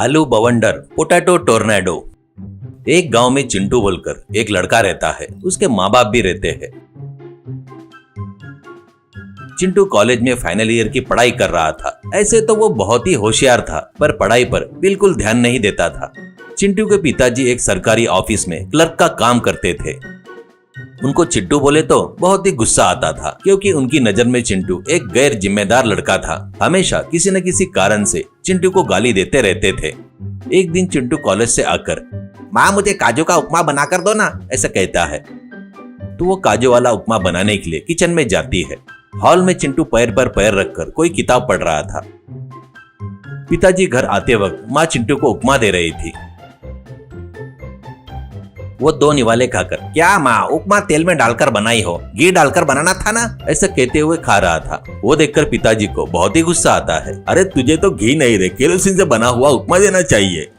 आलू बवंडर potato tornado. एक गांव में चिंटू बोलकर एक लड़का रहता है। उसके माँ बाप भी रहते हैं। चिंटू कॉलेज में फाइनल ईयर की पढ़ाई कर रहा था। ऐसे तो वो बहुत ही होशियार था, पर पढ़ाई पर बिल्कुल ध्यान नहीं देता था। चिंटू के पिताजी एक सरकारी ऑफिस में क्लर्क का काम करते थे। उनको चिंटू बोले तो बहुत ही गुस्सा आता था, क्योंकि उनकी नजर में चिंटू एक गैर जिम्मेदार लड़का था। हमेशा किसी न किसी कारण से चिंटू को गाली देते रहते थे। एक दिन चिंटू कॉलेज से आकर, माँ मुझे काजू का उपमा बना कर दो ना, ऐसा कहता है। तो वो काजू वाला उपमा बनाने के लिए किचन में जाती है। हॉल में चिंटू पैर पर पैर रखकर कोई किताब पढ़ रहा था। पिताजी घर आते वक्त माँ चिंटू को उपमा दे रही थी। वो दो निवाले खाकर, क्या माँ उपमा तेल में डालकर बनाई हो, घी डालकर बनाना था ना, ऐसा कहते हुए खा रहा था। वो देखकर पिताजी को बहुत ही गुस्सा आता है। अरे तुझे तो घी नहीं रे, केरोसिन से बना हुआ उपमा देना चाहिए।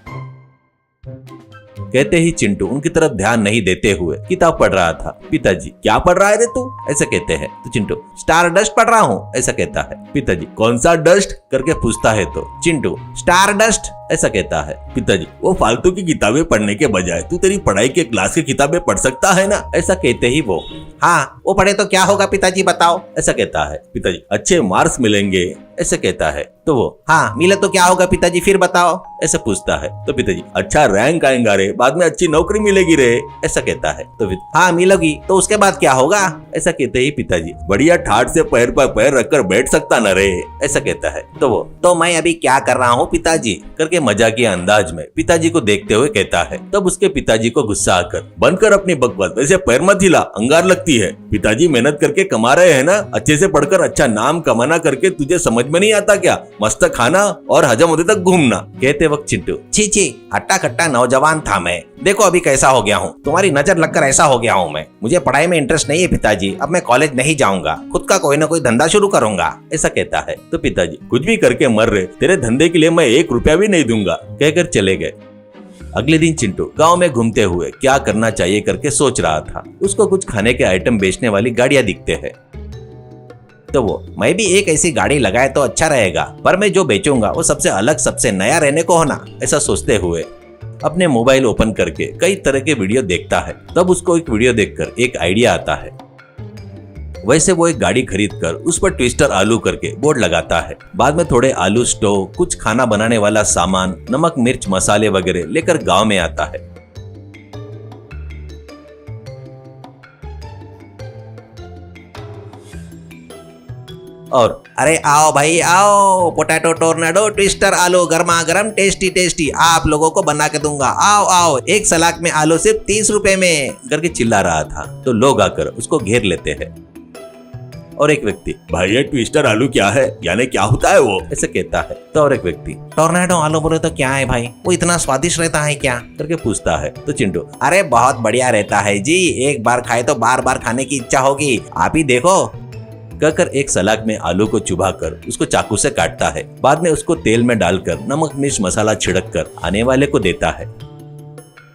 कहते ही चिंटू उनकी तरफ ध्यान नहीं देते हुए किताब पढ़ रहा था। पिताजी, क्या पढ़ रहा है रे तू, ऐसा कहते हैं। तो चिंटू, स्टार डस्ट पढ़ रहा हूँ, ऐसा कहता है। पिताजी, कौन सा डस्ट करके पूछता है तो चिंटू, स्टार डस्ट, ऐसा कहता है। पिताजी, वो फालतू की किताबें पढ़ने के बजाय तू तेरी पढ़ाई के क्लास की किताबें पढ़ सकता है ना, ऐसा कहते ही वो, हाँ वो पढ़े तो क्या होगा पिताजी बताओ, ऐसा कहता है। पिताजी, अच्छे मार्क्स मिलेंगे, ऐसा कहता है। तो वो, हाँ मिले तो क्या होगा पिताजी फिर बताओ, ऐसा पूछता है। तो पिताजी, अच्छा रैंक आएगा रे, बाद में अच्छी नौकरी मिलेगी रे, ऐसा कहता है। तो हाँ मिलेगी तो उसके बाद क्या होगा, ऐसा कहते ही पिताजी, बढ़िया ठाट से पैर पर पैर रखकर बैठ सकता न रे, ऐसा कहता है। तो वो, तो मैं अभी क्या कर रहा हूँ पिताजी, करके मजाकिया अंदाज में पिताजी को देखते हुए कहता है। तब उसके पिताजी को गुस्सा आकर, बनकर अपनी बकवास, वैसे पैर मत हिला, अंगार लगती है। पिताजी मेहनत करके कमा रहे हैं ना, अच्छे से पढ़कर अच्छा नाम कमाना करके तुझे समझ में नहीं आता क्या, मस्त खाना और हजम होते तक घूमना। कहते वक्त चिंटू, छी छी, हट्टा कट्टा नौजवान था मैं, देखो अभी कैसा हो गया हूँ, तुम्हारी नजर लगकर ऐसा हो गया हूँ मैं। मुझे पढ़ाई में इंटरेस्ट नहीं है पिताजी, अब मैं कॉलेज नहीं जाऊंगा, खुद का कोई ना कोई धंधा शुरू करूंगा, ऐसा कहता है। तो पिताजी, कुछ भी करके मर रहे, तेरे धंधे के लिए मैं 1 रुपया भी नहीं दूंगा, कहकर चले गए। अगले दिन चिंटू गांव में घूमते हुए क्या करना चाहिए करके सोच रहा था। उसको कुछ खाने के आइटम बेचने वाली गाड़ियां दिखते हैं। तो वो, मैं भी एक ऐसी गाड़ी लगाए तो अच्छा रहेगा, पर मैं जो बेचूंगा वो सबसे अलग, सबसे नया रहने को होना, ऐसा सोचते हुए अपने मोबाइल ओपन करके कई तरह के वीडियो देखता है। तब उसको एक वीडियो देखकर एक आइडिया आता है। वैसे वो एक गाड़ी खरीदकर उस पर ट्विस्टर आलू करके बोर्ड लगाता है। बाद में थोड़े आलू स्टोव, कुछ खाना बनाने वाला सामान, नमक मिर्च मसाले वगैरह लेकर गांव में आता है। और अरे आओ भाई आओ, पोटैटो टोर्नेडो ट्विस्टर आलू गर्मा गर्म टेस्टी टेस्टी आप लोगों को बना के दूंगा, आओ आओ, एक सलाद में आलू सिर्फ 30 रुपए में, करके चिल्ला रहा था। तो लोग आकर उसको घेर लेते हैं। और एक व्यक्ति, भाई ये ट्विस्टर आलू क्या है, यानी क्या होता है वो, ऐसे कहता है। तो और एक व्यक्ति, टोर्नेडो आलू बोले तो क्या है भाई, वो इतना स्वादिष्ट रहता है क्या, करके पूछता है। तो चिंटू, अरे बहुत बढ़िया रहता है जी, एक बार खाए तो बार बार खाने की इच्छा होगी, आप ही देखो, कहकर एक सलाद में आलू को चुभाकर उसको चाकू से काटता है। बाद में उसको तेल में डालकर नमक मिर्च मसाला छिड़क कर आने वाले को देता है।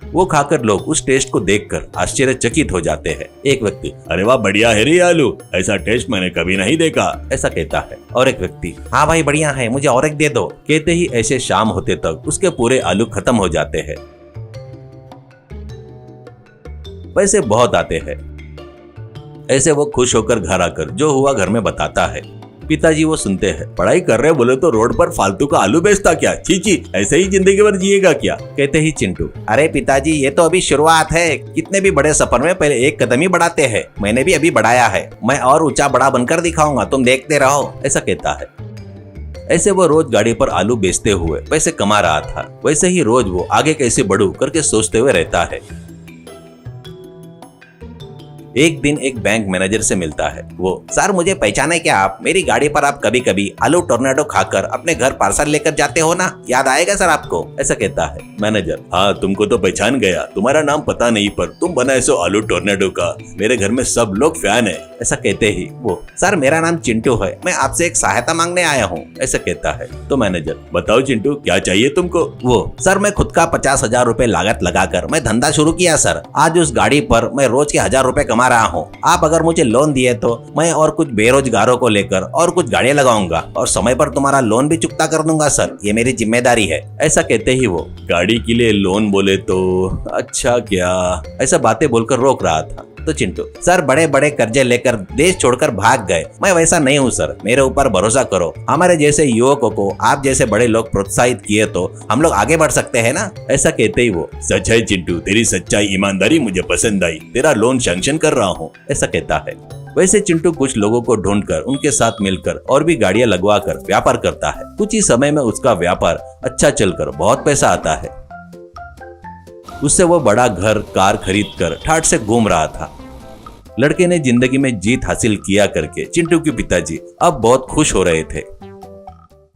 वो खाकर लोग उस टेस्ट को देखकर आश्चर्यचकित हो जाते हैं। एक व्यक्ति, अरे वाह बढ़िया है रे आलू, ऐसा टेस्ट मैंने कभी नहीं देखा, ऐसा कहता है। और एक व्यक्ति, हाँ भाई बढ़िया है, मुझे और एक दे दो। कहते ही ऐसे शाम होते तक उसके पूरे आलू खत्म हो जाते हैं। पैसे बहुत आते हैं। ऐसे वो खुश होकर घर आकर जो हुआ घर में बताता है। पिताजी वो सुनते हैं। पढ़ाई कर रहे बोले तो रोड पर फालतू का आलू बेचता क्या, छी ऐसे ही जिंदगी भर जिएगा क्या। कहते ही चिंटू, अरे पिताजी ये तो अभी शुरुआत है, कितने भी बड़े सफर में पहले एक कदम ही बढ़ाते हैं, मैंने भी अभी बढ़ाया है, मैं और ऊंचा बड़ा बनकर दिखाऊंगा, तुम देखते रहो, ऐसा कहता है। ऐसे वो रोज गाड़ी पर आलू बेचते हुए पैसे कमा रहा था। वैसे ही रोज वो आगे कैसे बढ़ूं करके सोचते हुए रहता है। एक दिन एक बैंक मैनेजर से मिलता है। वो, सर मुझे पहचाने क्या आप, मेरी गाड़ी पर आप कभी कभी आलू टोर्नेडो खाकर अपने घर पार्सल लेकर जाते हो ना, याद आएगा सर आपको, ऐसा कहता है। मैनेजर, हाँ तुमको तो पहचान गया, तुम्हारा नाम पता नहीं पर तुम बनाए सो आलू टोर्नेडो का, मेरे घर में सब लोग फैन है, ऐसा कहते ही वो, सर मेरा नाम चिंटू है, मैं आपसे एक सहायता मांगने आया हूँ, ऐसा कहता है। तो मैनेजर, बताओ चिंटू क्या चाहिए तुमको। वो, सर मैं खुद का 50,000 रुपए लागत लगाकर मैं धंधा शुरू किया सर, आज उस गाड़ी पर मैं रोज के 1,000 रुपए कमा कमा रहा हूँ। आप अगर मुझे लोन दिए तो मैं और कुछ बेरोजगारों को लेकर और कुछ गाड़ियां लगाऊंगा और समय पर तुम्हारा लोन भी चुकता कर दूंगा सर, ये मेरी जिम्मेदारी है। ऐसा कहते ही वो गाड़ी के लिए लोन बोले तो अच्छा क्या, ऐसा बातें बोलकर रोक रहा था। तो चिंटू, सर बड़े बड़े कर्जे लेकर देश छोड़कर भाग गए, मैं वैसा नहीं हूँ सर, मेरे ऊपर भरोसा करो। हमारे जैसे युवकों को आप जैसे बड़े लोग प्रोत्साहित किए तो हम लोग आगे बढ़ सकते हैं ना। ऐसा कहते ही वो सच है चिंटू, तेरी सच्चाई ईमानदारी मुझे पसंद आई, तेरा लोन सैंक्शन कर रहा हूँ, ऐसा कहता है। वैसे चिंटू कुछ लोगों को ढूंढकर उनके साथ मिलकर और भी गाड़ियां लगवा कर व्यापार करता है। कुछ ही समय में उसका व्यापार अच्छा चलकर बहुत पैसा आता है। उससे वो बड़ा घर कार खरीद कर ठाठ से घूम रहा था। लड़के ने जिंदगी में जीत हासिल किया करके चिंटू के पिताजी अब बहुत खुश हो रहे थे।